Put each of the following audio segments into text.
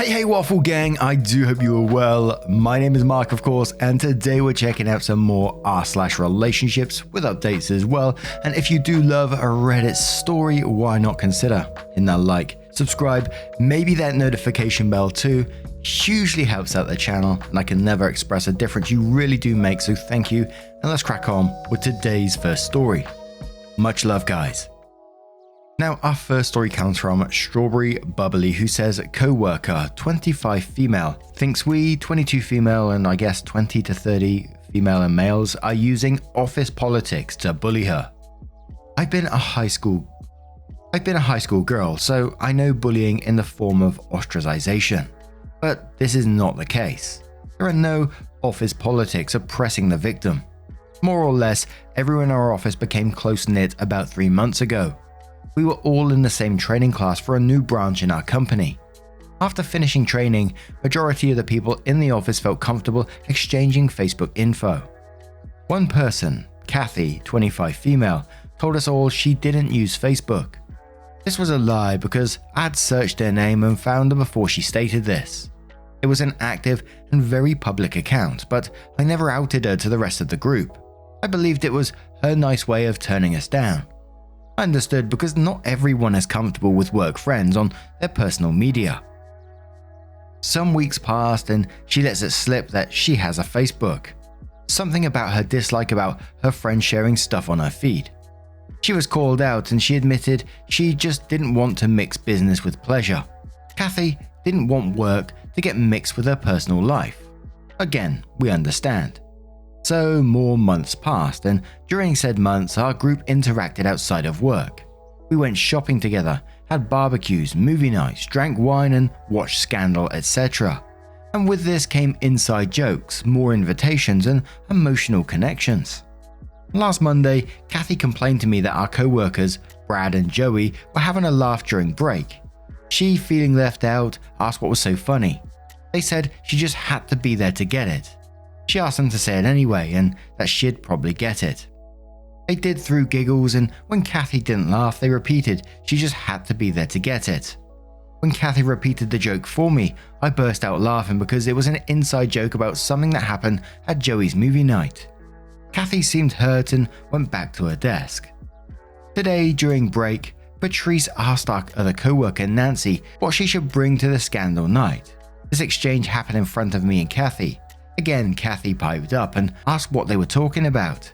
Hey Waffle Gang, I do hope you are well. My name is Mark, of course, and today we're checking out some more r/relationships with updates as well. And if you do love a Reddit story, why not consider hitting that like, subscribe, maybe that notification bell too. Hugely helps out the channel, and I can never express a difference you really do make, so thank you. And let's crack on with today's first story. Much love, guys. Now, our first story comes from Strawberry Bubbly, who says, co-worker, 25 female, thinks we, 22 female and I guess 20 to 30 female and males, are using office politics to bully her. I've been a high school girl, so I know bullying in the form of ostracization. But this is not the case. There are no office politics oppressing the victim. More or less, everyone in our office became close-knit about 3 months ago. We were all in the same training class for a new branch in our company. After finishing training, majority of the people in the office felt comfortable exchanging Facebook info. One person, Kathy, 25 female, told us all she didn't use Facebook. This was a lie because I had searched her name and found her before she stated this. It was an active and very public account, but I never outed her to the rest of the group. I believed it was her nice way of turning us down. I understood because not everyone is comfortable with work friends on their personal media. Some weeks passed and she lets it slip that she has a Facebook. Something about her dislike about her friends sharing stuff on her feed. She was called out and she admitted she just didn't want to mix business with pleasure. Kathy didn't want work to get mixed with her personal life. Again, we understand. So more months passed, and during said months our group interacted outside of work. We went shopping together, had barbecues, movie nights, drank wine and watched Scandal, etc. And with this came inside jokes, more invitations and emotional connections. Last Monday, Kathy complained to me that our co-workers, Brad and Joey, were having a laugh during break. She, feeling left out, asked what was so funny. They said she just had to be there to get it. She asked them to say it anyway and that she'd probably get it. They did through giggles, and when Kathy didn't laugh, they repeated she just had to be there to get it. When Kathy repeated the joke for me, I burst out laughing because it was an inside joke about something that happened at Joey's movie night. Kathy seemed hurt and went back to her desk. Today, during break, Patrice asked our other co-worker Nancy what she should bring to the Scandal night. This exchange happened in front of me and Kathy. Again, Kathy piped up and asked what they were talking about.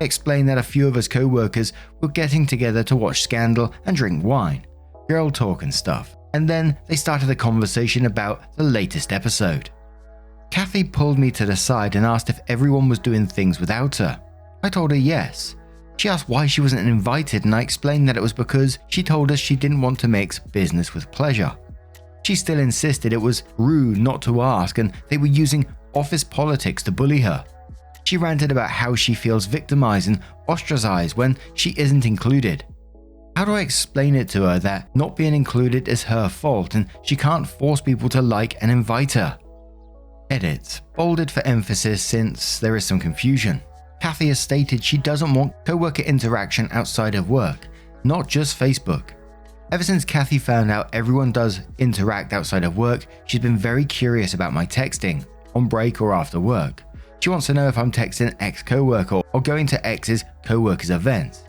I explained that a few of us co-workers were getting together to watch Scandal and drink wine, girl talk and stuff, and then they started a conversation about the latest episode. Kathy pulled me to the side and asked if everyone was doing things without her. I told her yes. She asked why she wasn't invited, and I explained that it was because she told us she didn't want to mix business with pleasure. She still insisted it was rude not to ask and they were using office politics to bully her. She ranted about how she feels victimized and ostracized when she isn't included. How do I explain it to her that not being included is her fault and she can't force people to like and invite her? Edit, bolded for emphasis since there is some confusion. Kathy has stated she doesn't want co-worker interaction outside of work, not just Facebook. Ever since Kathy found out everyone does interact outside of work, she's been very curious about my texting, on break or after work. She wants to know if I'm texting ex co-worker or going to ex's co-worker's event.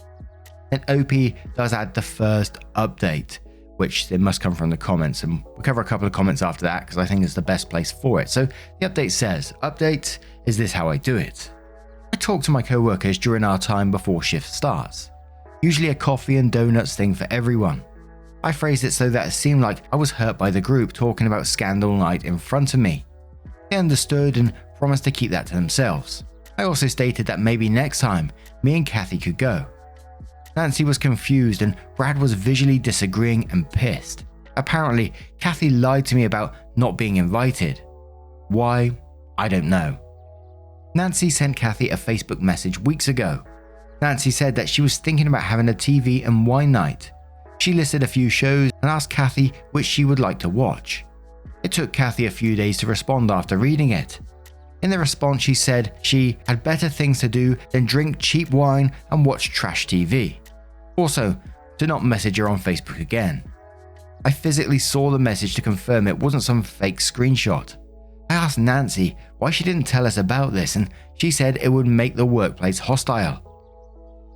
And OP does add the first update, which it must come from the comments, and we'll cover a couple of comments after that because I think it's the best place for it. So the update says, update, is this how I do it? I talk to my co-workers during our time before shift starts. Usually a coffee and donuts thing for everyone. I phrased it so that it seemed like I was hurt by the group talking about Scandal night in front of me. They understood and promised to keep that to themselves. I also stated that maybe next time, me and Kathy could go. Nancy was confused and Brad was visually disagreeing and pissed. Apparently, Kathy lied to me about not being invited. Why? I don't know. Nancy sent Kathy a Facebook message weeks ago. Nancy said that she was thinking about having a TV and wine night. She listed a few shows and asked Kathy which she would like to watch. It took Kathy a few days to respond after reading it. In the response, she said she had better things to do than drink cheap wine and watch trash TV. Also, do not message her on Facebook again. I physically saw the message to confirm it wasn't some fake screenshot. I asked Nancy why she didn't tell us about this, and she said it would make the workplace hostile.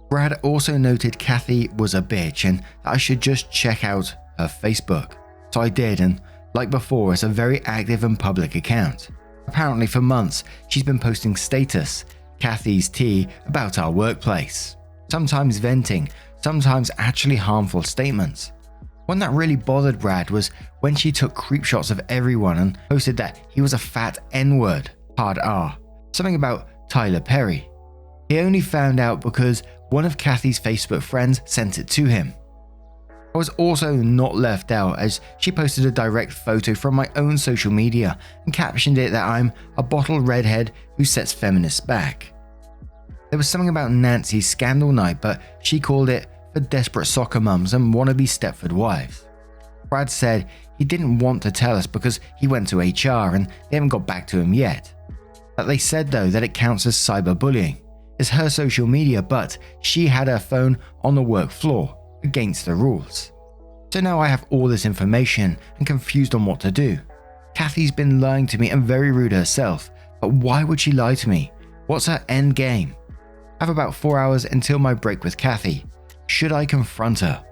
Brad also noted Kathy was a bitch and that I should just check out her Facebook. So I did, and like before, it's a very active and public account. Apparently for months, she's been posting status, Kathy's tea, about our workplace. Sometimes venting, sometimes actually harmful statements. One that really bothered Brad was when she took creep shots of everyone and posted that he was a fat N-word, hard R, something about Tyler Perry. He only found out because one of Kathy's Facebook friends sent it to him. I was also not left out as she posted a direct photo from my own social media and captioned it that I'm a bottle redhead who sets feminists back. There was something about Nancy's scandal night, but she called it for desperate soccer mums and wannabe Stepford wives. Brad said he didn't want to tell us because he went to HR and they haven't got back to him yet. But they said though that it counts as cyberbullying. It's her social media, but she had her phone on the work floor, against the rules. So now I have all this information and confused on what to do. Kathy's been lying to me and very rude herself, but why would she lie to me? What's her end game? I have about 4 hours until my break with Kathy. Should I confront her?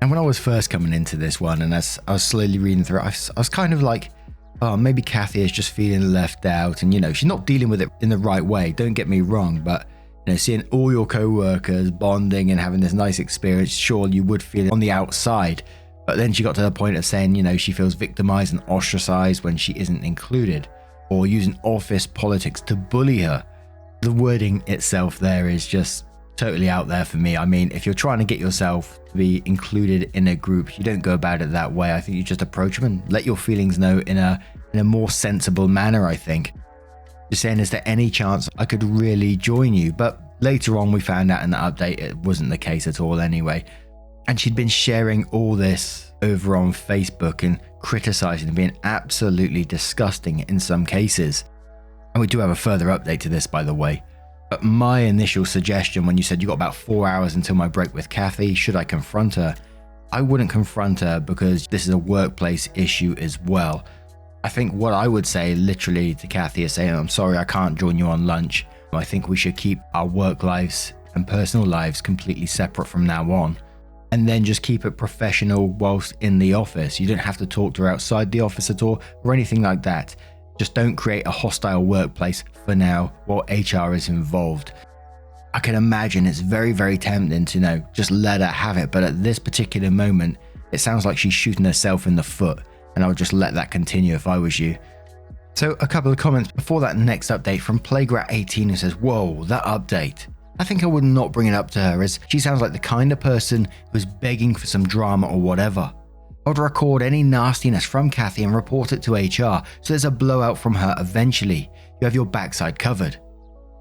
And when I was first coming into this one and as I was slowly reading through it, I was kind of like, oh, maybe Kathy is just feeling left out and, she's not dealing with it in the right way. Don't get me wrong, but, seeing all your co-workers bonding and having this nice experience, sure, you would feel it on the outside. But then she got to the point of saying, she feels victimized and ostracized when she isn't included, or using office politics to bully her. The wording itself there is just totally out there for me. I mean, if you're trying to get yourself to be included in a group, you don't go about it that way. I think you just approach them and let your feelings know in a more sensible manner, I think. Just saying, is there any chance I could really join you? But later on we found out in the update it wasn't the case at all anyway. And she'd been sharing all this over on Facebook and criticizing and being absolutely disgusting in some cases. And we do have a further update to this, by the way. But my initial suggestion when you said you got about 4 hours until my break with Kathy, should I confront her? I wouldn't confront her because this is a workplace issue as well. I think what I would say literally to Kathy is saying, I'm sorry, I can't join you on lunch. I think we should keep our work lives and personal lives completely separate from now on. And then just keep it professional whilst in the office. You don't have to talk to her outside the office at all or anything like that. Just don't create a hostile workplace for now while HR is involved. I can imagine it's very, very tempting to, just let her have it. But at this particular moment, it sounds like she's shooting herself in the foot. And I would just let that continue if I was you. So a couple of comments before that next update from Playground18 who says, whoa, that update. I think I would not bring it up to her as she sounds like the kind of person who's begging for some drama or whatever. I would record any nastiness from Kathy and report it to HR so there's a blowout from her eventually. You have your backside covered.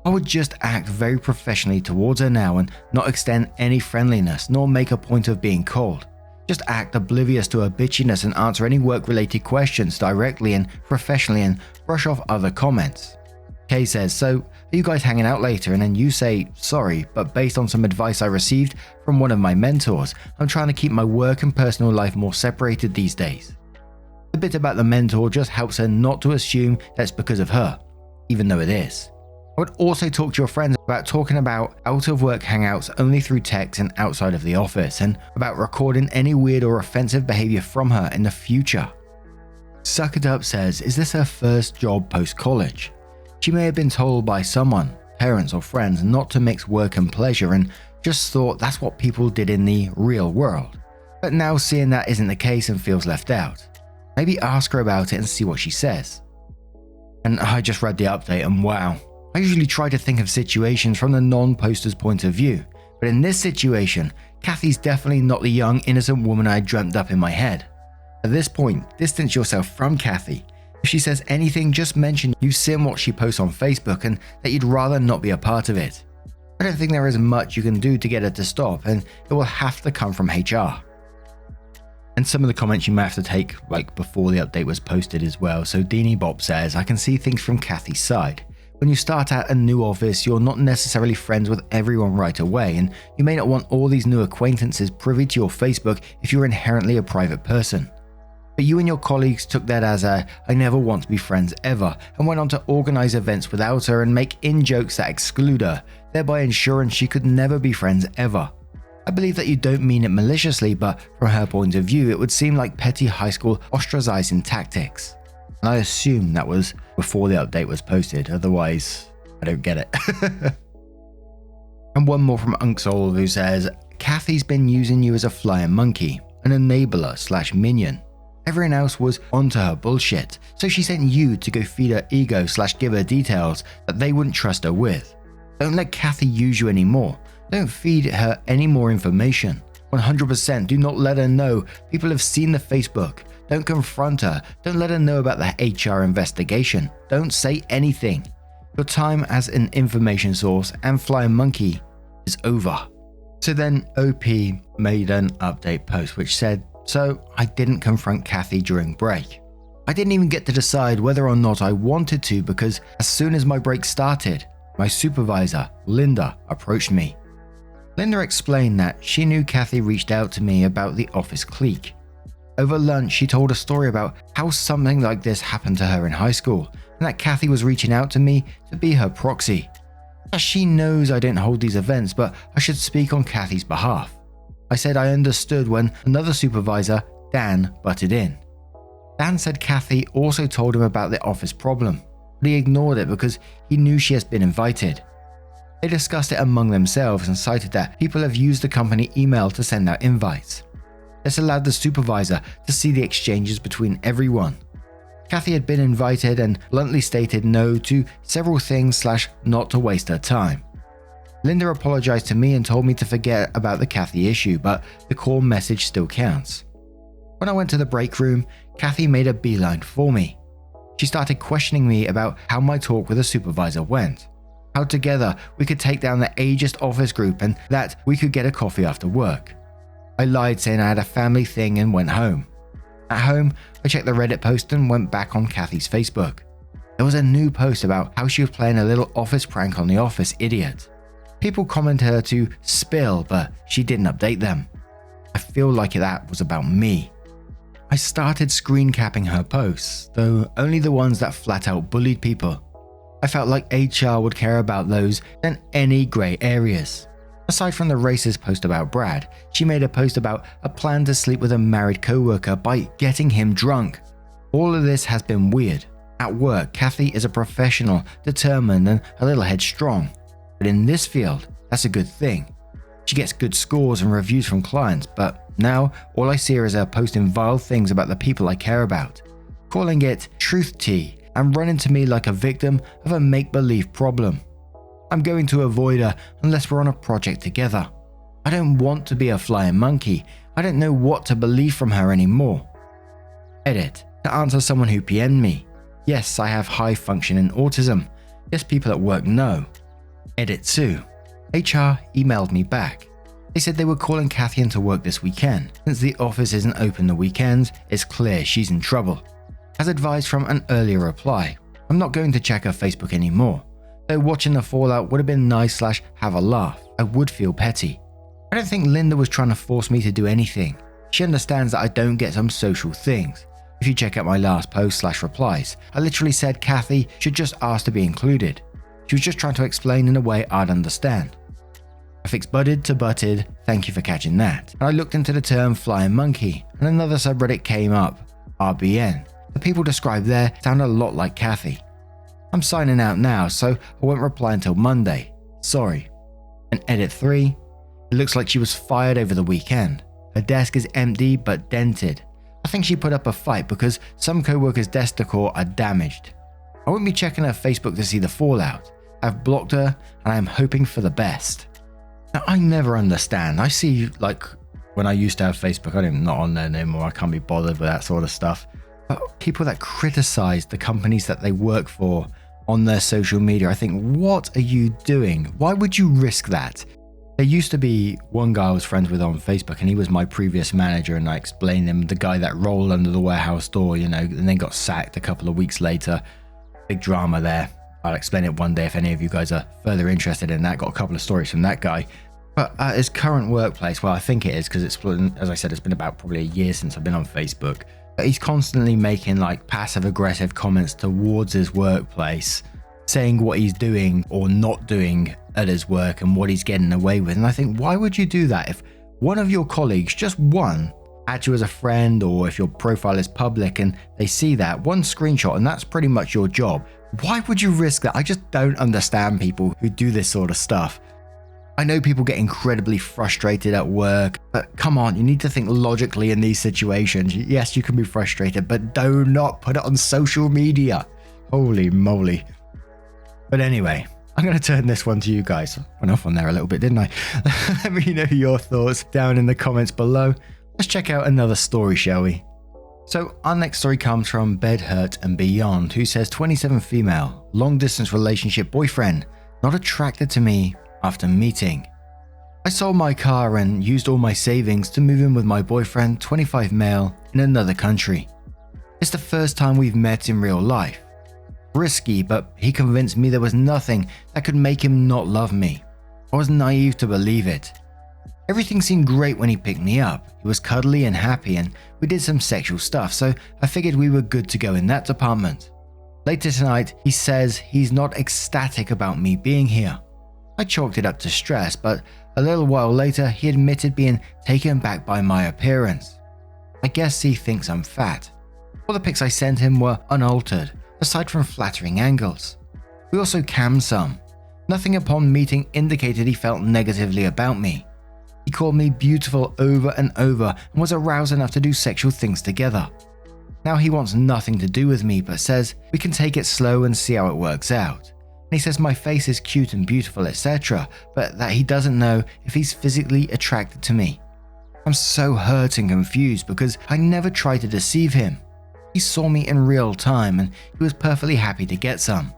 I would just act very professionally towards her now and not extend any friendliness nor make a point of being cold. Just act oblivious to her bitchiness and answer any work-related questions directly and professionally and brush off other comments. Kay says, so are you guys hanging out later? And then you say, sorry, but based on some advice I received from one of my mentors, I'm trying to keep my work and personal life more separated these days. The bit about the mentor just helps her not to assume that's because of her, even though it is. I would also talk to your friends about talking about out of work hangouts only through text and outside of the office, and about recording any weird or offensive behavior from her in the future. Suck It Up says, is this her first job post-college? She may have been told by someone, parents or friends, not to mix work and pleasure and just thought that's what people did in the real world. But now seeing that isn't the case and feels left out. Maybe ask her about it and see what she says. And I just read the update and wow. I usually try to think of situations from the non-poster's point of view, but in this situation, Kathy's definitely not the young, innocent woman I dreamt up in my head. At this point, distance yourself from Kathy. If she says anything, just mention you've seen what she posts on Facebook and that you'd rather not be a part of it. I don't think there is much you can do to get her to stop, and it will have to come from HR. And some of the comments you may have to take before the update was posted as well. So Deanie Bob says, I can see things from Kathy's side. When you start at a new office, you're not necessarily friends with everyone right away, and you may not want all these new acquaintances privy to your Facebook if you're inherently a private person. But you and your colleagues took that as a "I never want to be friends ever," and went on to organize events without her and make in-jokes that exclude her, thereby ensuring she could never be friends ever. I believe that you don't mean it maliciously, but from her point of view, it would seem like petty high school ostracizing tactics. And I assume that was before the update was posted, otherwise I don't get it. And one more from Unksol who says, "Kathy's been using you as a flying monkey, an enabler/minion. Everyone else was onto her bullshit, so she sent you to go feed her ego/give her details that they wouldn't trust her with. Don't let Kathy use you anymore. Don't feed her any more information. 100% do not let her know people have seen the Facebook. Don't confront her. Don't let her know about the HR investigation. Don't say anything. Your time as an information source and flying monkey is over." So then OP made an update post which said, "So I didn't confront Kathy during break. I didn't even get to decide whether or not I wanted to because as soon as my break started, my supervisor, Linda, approached me. Linda explained that she knew Kathy reached out to me about the office clique. Over lunch, she told a story about how something like this happened to her in high school and that Kathy was reaching out to me to be her proxy. Now, she knows I don't hold these events, but I should speak on Kathy's behalf. I said I understood when another supervisor, Dan, butted in. Dan said Kathy also told him about the office problem, but he ignored it because he knew she has been invited. They discussed it among themselves and cited that people have used the company email to send out invites. This allowed the supervisor to see the exchanges between everyone. Kathy had been invited and bluntly stated no to several things/not to waste her time. Linda apologized to me and told me to forget about the Kathy issue, but the core message still counts. When I went to the break room, Kathy made a beeline for me. She started questioning me about how my talk with the supervisor went, how together we could take down the ageist office group and that we could get a coffee after work. I lied saying I had a family thing and went home. At home, I checked the Reddit post and went back on Kathy's Facebook. There was a new post about how she was playing a little office prank on the office idiot. People commented her to spill, but she didn't update them. I feel like that was about me. I started screen capping her posts, though only the ones that flat out bullied people. I felt like HR would care about those than any grey areas. Aside from the racist post about Brad, she made a post about a plan to sleep with a married co-worker by getting him drunk. All of this has been weird. At work, Kathy is a professional, determined and a little headstrong. But in this field, that's a good thing. She gets good scores and reviews from clients, but now all I see is her posting vile things about the people I care about, calling it truth tea and running to me like a victim of a make-believe problem. I'm going to avoid her unless we're on a project together. I don't want to be a flying monkey. I don't know what to believe from her anymore. Edit. To answer someone who PN'd me. Yes, I have high functioning autism. Yes, people at work know. Edit 2. HR emailed me back. They said they were calling Kathy into work this weekend. Since the office isn't open the weekends, it's clear she's in trouble. As advised from an earlier reply, I'm not going to check her Facebook anymore. Though watching the fallout would have been nice/have a laugh, I would feel petty. I don't think Linda was trying to force me to do anything. She understands that I don't get some social things. If you check out my last post/replies, I literally said Kathy should just ask to be included. She was just trying to explain in a way I'd understand. I fixed budded to butted, thank you for catching that. And I looked into the term flying monkey, and another subreddit came up, RBN. The people described there sound a lot like Kathy. I'm signing out now, so I won't reply until Monday. Sorry. And edit 3. It looks like she was fired over the weekend. Her desk is empty but dented. I think she put up a fight because some co-workers' desk decor are damaged. I won't be checking her Facebook to see the fallout. I've blocked her and I am hoping for the best. Now, I never understand. I see, like, when I used to have Facebook, I'm not on there anymore. I can't be bothered with that sort of stuff. But people that criticize the companies that they work for on their social media, I think, what are you doing? Why would you risk that? There used to be one guy I was friends with on Facebook, and he was my previous manager, and I explained him, the guy that rolled under the warehouse door, and then got sacked a couple of weeks later. Big drama there. I'll explain it one day if any of you guys are further interested in that. Got a couple of stories from that guy. But at his current workplace, well, I think it is because it's, as I said, it's been about probably a year since I've been on Facebook. But he's constantly making like passive aggressive comments towards his workplace, saying what he's doing or not doing at his work and what he's getting away with. And I think, why would you do that? If one of your colleagues, just one, add you as a friend, or if your profile is public and they see that one screenshot and that's pretty much your job, why would you risk that? I just don't understand people who do this sort of stuff. I know people get incredibly frustrated at work, but come on, you need to think logically in these situations. Yes, you can be frustrated, but do not put it on social media. Holy moly. But anyway, I'm going to turn this one to you guys. I went off on there a little bit, didn't I? Let me know your thoughts down in the comments below. Let's check out another story, shall we? So our next story comes from Bed Hurt and Beyond, who says 27 female, long distance relationship boyfriend, not attracted to me after meeting. I sold my car and used all my savings to move in with my boyfriend, 25 male, in another country. It's the first time we've met in real life. Risky, but he convinced me there was nothing that could make him not love me. I was naive to believe it. Everything seemed great when he picked me up. He was cuddly and happy, and we did some sexual stuff, so I figured we were good to go in that department. Later tonight, he says he's not ecstatic about me being here. I chalked it up to stress, but a little while later, he admitted being taken back by my appearance. I guess he thinks I'm fat. All the pics I sent him were unaltered, aside from flattering angles. We also cammed some. Nothing upon meeting indicated he felt negatively about me. He called me beautiful over and over and was aroused enough to do sexual things together. Now he wants nothing to do with me, but says we can take it slow and see how it works out. And he says my face is cute and beautiful, etc., but that he doesn't know if he's physically attracted to me. I'm so hurt and confused because I never tried to deceive him. He saw me in real time and he was perfectly happy to get some.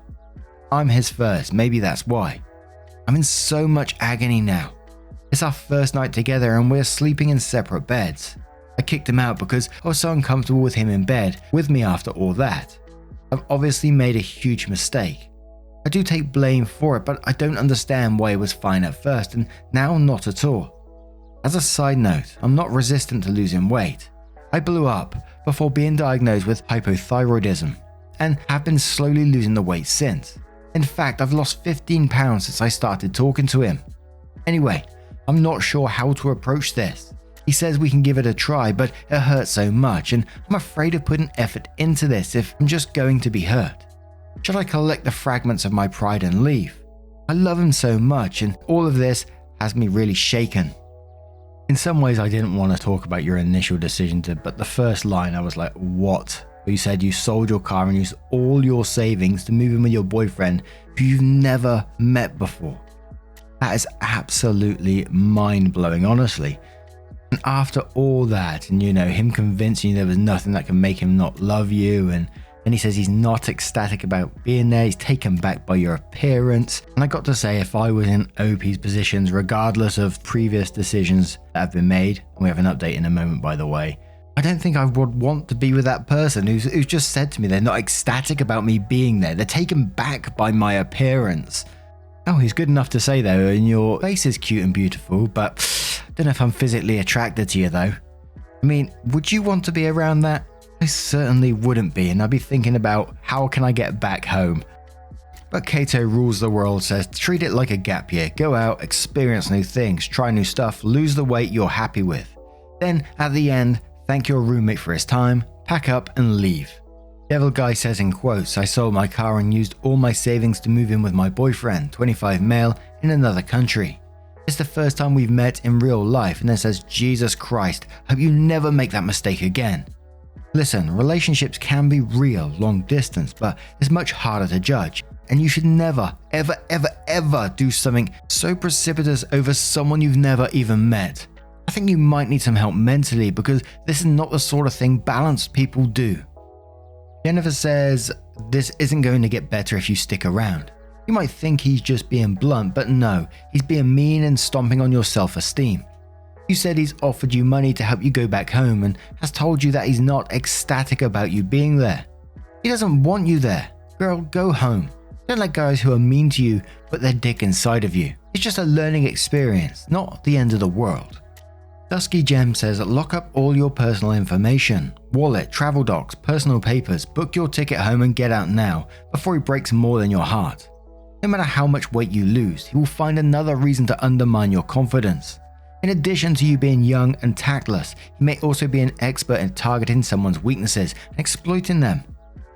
I'm his first, maybe that's why. I'm in so much agony now. It's our first night together and we're sleeping in separate beds. I kicked him out because I was so uncomfortable with him in bed with me after all that. I've obviously made a huge mistake. I do take blame for it, but I don't understand why it was fine at first and now not at all. As a side note, I'm not resistant to losing weight. I blew up before being diagnosed with hypothyroidism and have been slowly losing the weight since. In fact, I've lost 15 pounds since I started talking to him. Anyway, I'm not sure how to approach this. He says we can give it a try, but it hurts so much and I'm afraid of putting effort into this if I'm just going to be hurt. Should I collect the fragments of my pride and leave? I love him so much and all of this has me really shaken. In some ways I didn't want to talk about your initial decision but the first line I was like, what? You said you sold your car and used all your savings to move in with your boyfriend who you've never met before. That is absolutely mind-blowing, honestly. And after all that, and him convincing you there was nothing that can make him not love you, and then he says he's not ecstatic about being there, he's taken back by your appearance. And I got to say, if I was in OP's positions, regardless of previous decisions that have been made, and we have an update in a moment by the way, I don't think I would want to be with that person who's just said to me they're not ecstatic about me being there, they're taken back by my appearance. Oh, he's good enough to say though, and your face is cute and beautiful, but don't know if I'm physically attracted to you though. I mean, would you want to be around that? I certainly wouldn't be, and I'd be thinking about how can I get back home. But Kato Rules the World says treat it like a gap year. Go out, experience new things, try new stuff, lose the weight you're happy with. Then at the end, thank your roommate for his time, pack up and leave. Devil Guy says in quotes, I sold my car and used all my savings to move in with my boyfriend, 25 male, in another country. It's the first time we've met in real life, and then says, Jesus Christ, hope you never make that mistake again. Listen, relationships can be real, long distance, but it's much harder to judge. And you should never, ever, ever, ever do something so precipitous over someone you've never even met. I think you might need some help mentally because this is not the sort of thing balanced people do. Jennifer says, this isn't going to get better if you stick around. You might think he's just being blunt, but no, he's being mean and stomping on your self-esteem. You said he's offered you money to help you go back home and has told you that he's not ecstatic about you being there. He doesn't want you there. Girl, go home. Don't let guys who are mean to you put their dick inside of you. It's just a learning experience, not the end of the world. Dusky Gem says lock up all your personal information. Wallet, travel docs, personal papers, book your ticket home and get out now before he breaks more than your heart. No matter how much weight you lose, he will find another reason to undermine your confidence. In addition to you being young and tactless, he may also be an expert in targeting someone's weaknesses and exploiting them.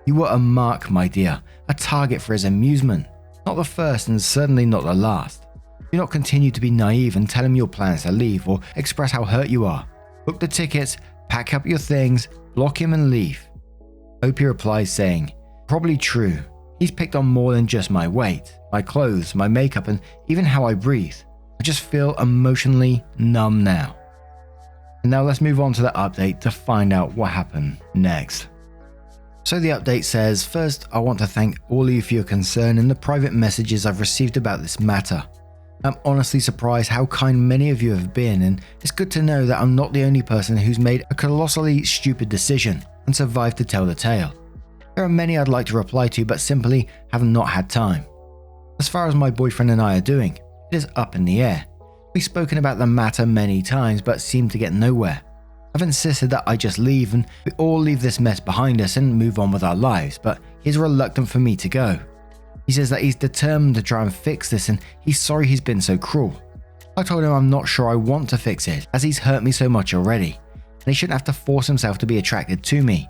You were a mark, my dear, a target for his amusement. Not the first and certainly not the last. Do not continue to be naive and tell him your plans to leave or express how hurt you are. Book the tickets, pack up your things, block him and leave. Opie replies saying, probably true. He's picked on more than just my weight, my clothes, my makeup, and even how I breathe. I just feel emotionally numb now. And now let's move on to the update to find out what happened next. So the update says, first, I want to thank all of you for your concern and the private messages I've received about this matter. I'm honestly surprised how kind many of you have been, and it's good to know that I'm not the only person who's made a colossally stupid decision and survived to tell the tale. There are many I'd like to reply to, but simply have not had time. As far as my boyfriend and I are doing, it is up in the air. We've spoken about the matter many times, but seem to get nowhere. I've insisted that I just leave and we all leave this mess behind us and move on with our lives, but he's reluctant for me to go. He says that he's determined to try and fix this and he's sorry he's been so cruel. I told him I'm not sure I want to fix it, as he's hurt me so much already, and he shouldn't have to force himself to be attracted to me.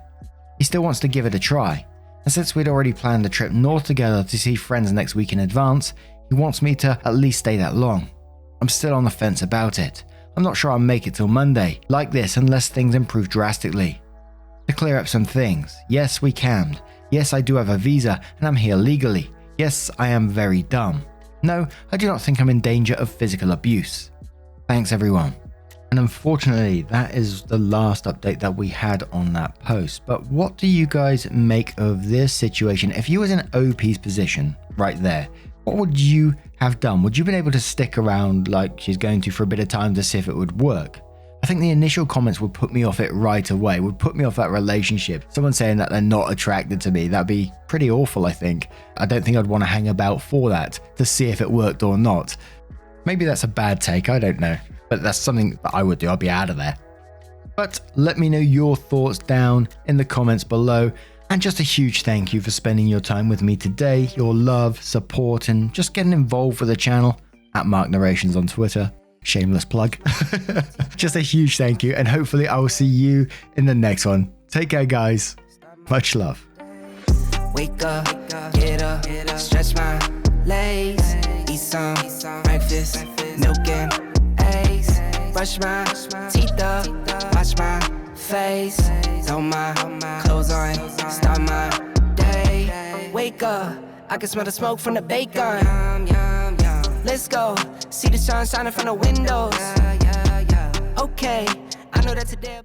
He still wants to give it a try, and since we'd already planned a trip north together to see friends next week in advance, he wants me to at least stay that long. I'm still on the fence about it. I'm not sure I'll make it till Monday, like this, unless things improve drastically. To clear up some things, yes, we cammed. Yes, I do have a visa and I'm here legally. Yes, I am very dumb. No, I do not think I'm in danger of physical abuse. Thanks everyone. And unfortunately, that is the last update that we had on that post. But what do you guys make of this situation? If you was in OP's position right there, what would you have done? Would you have been able to stick around like she's going to for a bit of time to see if it would work? I think the initial comments would put me off it right away, would put me off that relationship. Someone saying that they're not attracted to me, that'd be pretty awful, I think. I don't think I'd want to hang about for that to see if it worked or not. Maybe that's a bad take, I don't know. But that's something that I would do, I'd be out of there. But let me know your thoughts down in the comments below. And just a huge thank you for spending your time with me today, your love, support, and just getting involved with the channel at Mark Narrations on Twitter. Shameless plug. Just a huge thank you, and hopefully I will see you in the next one. Take care, guys. Much love. Wake up, get up, stretch my legs, eat some breakfast, milk and eggs, brush my teeth up, wash my face, throw my clothes on, start my day. Wake up, I can smell the smoke from the bacon. Let's go, see the sun shining from the windows. Okay, I know that today